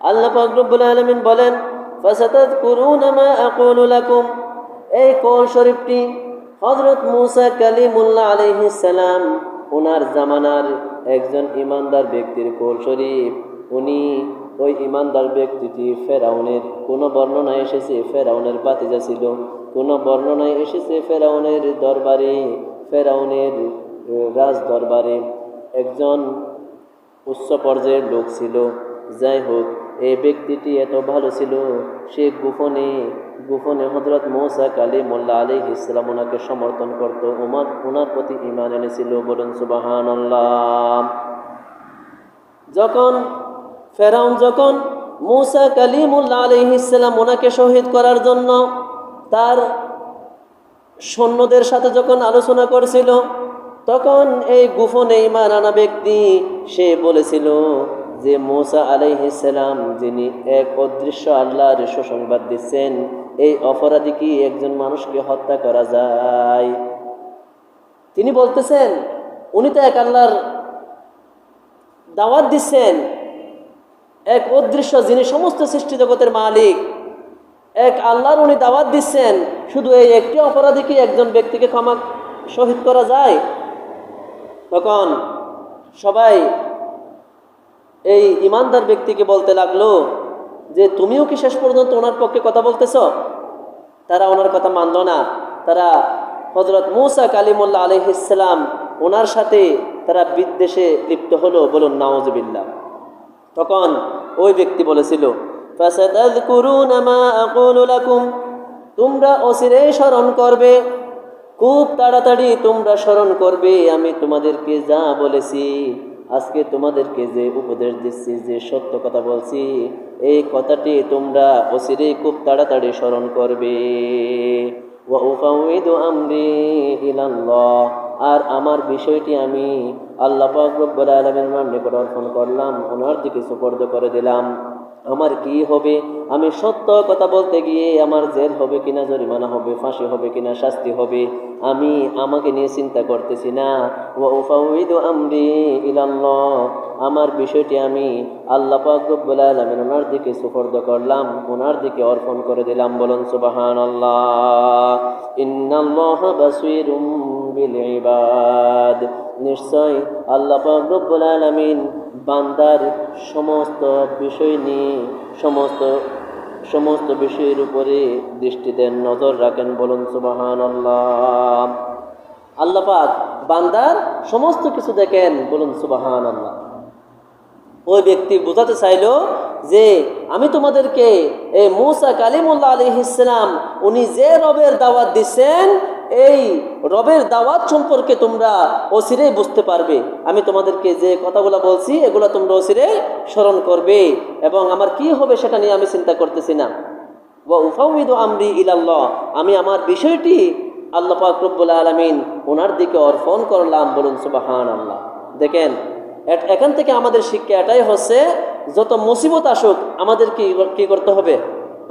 আল্লাহ পাক রব্বুল আলামিন বলেন, ফাসাতাযকুরুনা মা আকুলু লাকুম। এই কোরআন শরীফটি হযরত মূসা কালিমুল্লাহ আলাইহিস সালাম ওনার জামানার একজন ইমানদার ব্যক্তির কোরআন শরীফ। উনি ওই ইমানদার ব্যক্তিটি ফেরাউনের, কোনো বর্ণনায় এসেছে ফেরাউনের ভাতিজা ছিল, কোনো বর্ণনায় এসেছে ফেরাউনের দরবারে, ফেরাউনের রাজ দরবারে একজন উচ্চ পর্যায়ের লোক ছিল। যাই হোক, এই ব্যক্তিটি এত ভালো ছিল, সে গোপনে গোপনে হযরত মূসা কালিমুল্লাহ আলাইহিস সালাম ওনাকে সমর্থন করত, ওনার প্রতি ঈমান এনেছিল। বলুন সুবহানাল্লাহ। যখন মূসা কালিমুল্লাহ আলাইহিস সালাম ওনাকে শহীদ করার জন্য তার সৈন্যদের সাথে যখন আলোচনা করছিল, তখন এই গোপনে ঈমান আনা ব্যক্তি সে বলেছিল যে মূসা আলাইহিস সালাম যিনি এক অদৃশ্য আল্লাহর সুসংবাদ দিচ্ছেন, এই অপরাধী কি একজন মানুষকে হত্যা করা যায়? তিনি বলতেছেন উনি তো এক আল্লাহর দাওয়াত দিচ্ছেন, এক অদৃশ্য যিনি সমস্ত সৃষ্টি জগতের মালিক, এক আল্লাহর উনি দাওয়াত দিচ্ছেন, শুধু এই একটি অপরাধী কি একজন ব্যক্তিকে শহীদ করা যায়? তখন সবাই এই ইমানদার ব্যক্তিকে বলতে লাগলো যে তুমিও কি শেষ পর্যন্ত ওনার পক্ষে কথা বলতেছ? তারা ওনার কথা মানল না। তারা হযরত মূসা কালিমুল্লাহ আলাইহিস সালাম ওনার সাথে তারা বিদ্বেষে লিপ্ত হলো। বলুন নাউযুবিল্লাহ। তখন ওই ব্যক্তি বলেছিল, ফাসাতাযকুরুনা মা আকুলু লাকুম, তোমরা অচিরেই স্মরণ করবে, খুব তাড়াতাড়ি তোমরা স্মরণ করবে আমি তোমাদেরকে যা বলেছি। আজকে তোমাদেরকে যে উপদেশ দিচ্ছি, যে সত্য কথা বলছি, এই কথাটি তোমরা অচিরেই খুব তাড়াতাড়ি স্মরণ করবে। ওয়া উফাউযু আমরি ইলাল্লাহ, আর আমার বিষয়টি আমি আল্লাহ পাক রব্বুল আলামিনের নিকট অর্পণ করলাম, ওনার দিকে সুপর্দ করে দিলাম। আমার কি হবে? আমি সত্য কথা বলতে গিয়ে আমার জেল হবে কিনা, জরিমানা হবে, ফাঁসি হবে কিনা, শাস্তি হবে, আমি আমাকে নিয়ে চিন্তা করতেছি না। ওয়া উফাউযু আমরি ইলাল্লাহ, আমার বিষয়টি আমি আল্লাহ পাক রব্বুল আলামিন ওনার দিকে সুপর্দ করলাম, ওনার দিকে অর্পণ করে দিলাম। বলুন সুবহানাল্লাহ। ইন্নাল্লাহা বাসীরুম বিল ইবাদ, নিশ্চয় আল্লাহ পাক রব্বুল আলামিন বান্দার সমস্ত বিষয় নিয়ে সমস্ত বিষয়ের উপরে দৃষ্টি দেন, নজর রাখেন। বলুন সুবহানাল্লাহ। আল্লাহ পাক বান্দার সমস্ত কিছু দেখেন। বলুন সুবহানাল্লাহ। ওই ব্যক্তি বোঝাতে চাইল যে আমি তোমাদেরকে এই মূসা কালিমুল্লাহ আলাইহিস সালাম উনি যে রবের দাওয়াত দিচ্ছেন, এই রবের দাওয়াত সম্পর্কে তোমরা অচিরেই বুঝতে পারবে। আমি তোমাদেরকে যে কথাগুলো বলছি এগুলো তোমরা অচিরেই স্মরণ করবে, এবং আমার কি হবে সেটা নিয়ে আমি চিন্তা করতেছি না। ওয়া উফাউযু আমরি ইলাল্লাহ, আমি আমার বিষয়টি আল্লাহ পাক রব্বুল আলামিন ওনার দিকে অর্পণ করলাম। বলুন সুবহানাল্লাহ। দেখেন, এখান থেকে আমাদের শিক্ষা এটাই হচ্ছে, যত মুসিবত আসুক আমাদের কি করতে হবে?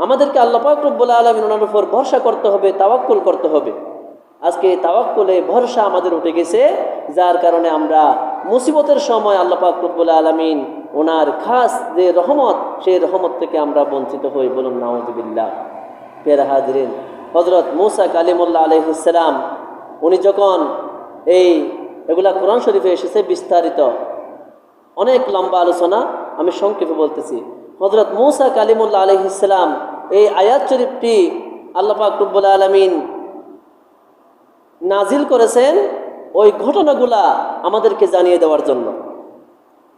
আমাদেরকে আল্লাহ পাক রব্বুল আলামিন ওনার উপর ভরসা করতে হবে, তাওয়াক্কুল করতে হবে। আজকে তাওয়াক্কুলে ভরসা আমাদের উঠে গেছে, যার কারণে আমরা মুসিবতের সময় আল্লাহ পাক রব্বুল আলামিন ওনার খাস যে রহমত, সেই রহমত থেকে আমরা বঞ্চিত হই। বলুন নাউযুবিল্লাহ। প্রিয় হাজিরিন, হযরত মূসা কালিমুল্লাহ আলাইহিস সালাম উনি যখন এগুলা কোরআন শরীফে এসেছে বিস্তারিত, অনেক লম্বা আলোচনা, আমি সংক্ষেপে বলতেছি। হযরত মূসা কালিমুল্লাহ আলাইহিস সালাম এই আয়াত শরীফটি আল্লাহ পাক রব্বুল আলামিন নাজিল করেছেন ওই ঘটনাগুলা আমাদেরকে জানিয়ে দেওয়ার জন্য।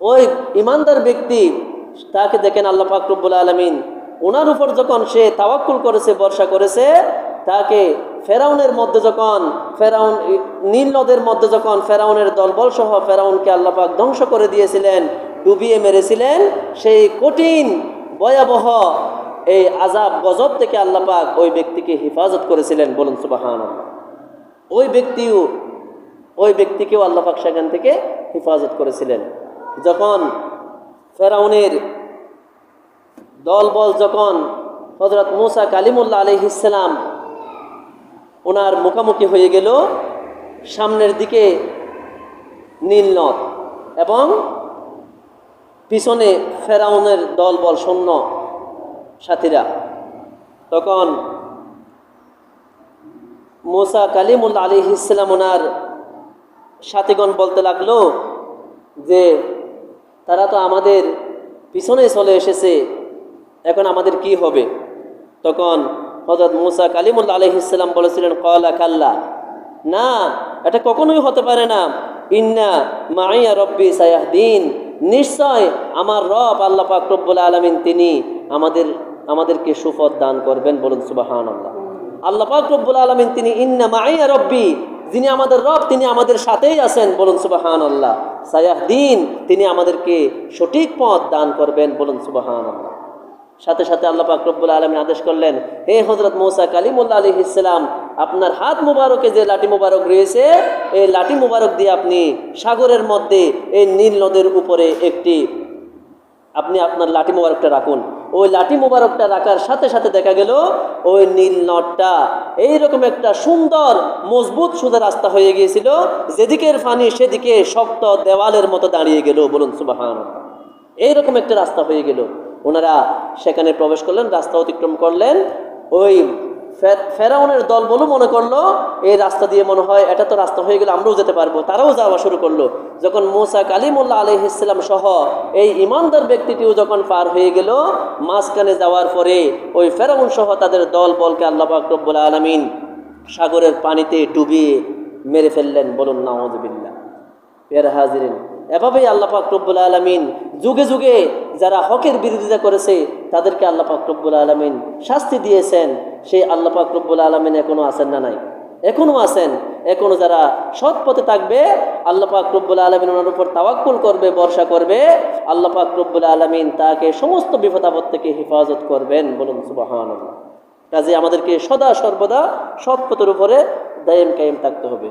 ওই ইমানদার ব্যক্তি তাকে দেখেন আল্লাহ পাক রব্বুল আলামিন ওনার উপর যখন সে তাওয়াক্কুল করেছে, ভরসা করেছে, তাকে ফেরাউনের মধ্যে যখন নীল নদের মধ্যে যখন ফেরাউনের দলবল সহ ফেরাউনকে আল্লাহ পাক ধ্বংস করে দিয়েছিলেন, ডুবিয়ে মেরেছিলেন, সেই কঠিন ভয়াবহ এই আযাব গজব থেকে আল্লাহ পাক ওই ব্যক্তিকে হেফাজত করেছিলেন। বলুন সুবহানাল্লাহ। ওই ব্যক্তিকেও আল্লাহ পাক সেখান থেকে হেফাজত করেছিলেন। যখন ফেরাউনের দলবল যখন হযরত মূসা কালিমুল্লাহ আলাইহিস সালাম ওনার মুখোমুখি হয়ে গেল, সামনের দিকে নীল নদ এবং পিছনে ফেরাউনের দলবল সৈন্য সাথীরা। তখন মুসা কালিমুল্লাহ আলাইহিস সালাম ওনার সাথীগণ বলতে লাগলো যে তারা তো আমাদের পিছনে চলে এসেছে, এখন আমাদের কি হবে? তখন হযরত মুসা কালিমুল্লাহ আলাইহিস সালাম বলেছিলেন, ক্বালা কাল্লা, না, এটা কখনোই হতে পারে না। ইন্না মাইয়া রব্বি সায়াহদিন, নিশ্চয় আমার রব আল্লাহ পাক রব্বুল আলামিন তিনি আমাদেরকে সুপথ দান করবেন। বলুন সুবহানাল্লাহ। আল্লাহ পাক রব্বুল আলামিন তিনি ইন্না মাইয়া রব্বি, যিনি আমাদের রব তিনি আমাদের সাথেই আছেন। বলুন সুবহানাল্লাহ। সায়াহদিন, তিনি আমাদেরকে সঠিক পথ দান করবেন। বলুন সুবহানাল্লাহ। সাথে সাথে আল্লাহ পাক রব্বুল আলামিন আদেশ করলেন, হে হযরত মুসা কালিমুল্লাহ আলাইহিস সালাম, আপনার হাত মুবারকে যে লাঠি মুবারক রয়েছে, এই লাঠি মুবারক দিয়ে আপনি সাগরের মধ্যে এই নীল নদের উপরে আপনি আপনার লাঠি মুবারকটা রাখুন। ওই লাঠি মুবারকটা রাখার সাথে সাথে দেখা গেল ওই নীল নদটা এইরকম একটা সুন্দর মজবুত সোজা রাস্তা হয়ে গিয়েছিল, যেদিকের পানি সেদিকে শক্ত দেওয়ালের মতো দাঁড়িয়ে গেল। বলুন সুবহানাল্লাহ। এইরকম একটা রাস্তা হয়ে গেল। ওনারা সেখানে প্রবেশ করলেন, রাস্তা অতিক্রম করলেন। ওই ফেরাউনের দল বলে মনে করলো এই রাস্তা দিয়ে মনে হয় এটা তো রাস্তা হয়ে গেল, আমরাও যেতে পারবো। তারাও যাওয়া শুরু করলো। যখন মুসা কালিমুল্লাহ আলাইহিস সালাম সহ এই ইমানদার ব্যক্তিটিও যখন পার হয়ে গেল, মাঝখানে যাওয়ার পরে ওই ফেরাউন সহ তাদের দল বলকে আল্লাহ পাক রব্বুল আলামিন সাগরের পানিতে ডুবিয়ে মেরে ফেললেন। বলুন নাউযুবিল্লাহ। প্রিয় হাজিরিন, এভাবেই আল্লাহ পাক রব্বুল আলামিন যুগে যুগে যারা হকের বিরোধিতা করেছে তাদেরকে আল্লাহ পাক রব্বুল আলামিন শাস্তি দিয়েছেন। সেই আল্লাহ পাক রব্বুল আলামিন এখনো আছেন না নাই? এখনো আছেন। এখনো যারা সৎ পথে থাকবে, আল্লাহ পাক রব্বুল আলামিন ওনার উপর তাওয়াক্কুল করবে, ভরসা করবে, আল্লাহ পাক রব্বুল আলামিন তাকে সমস্ত বিপদ আপদ থেকে হেফাজত করবেন। বলুন সুবহানাল্লাহ। কাজে আমাদেরকে সদা সর্বদা সৎ পথের উপরে দায়েম কায়েম থাকতে হবে।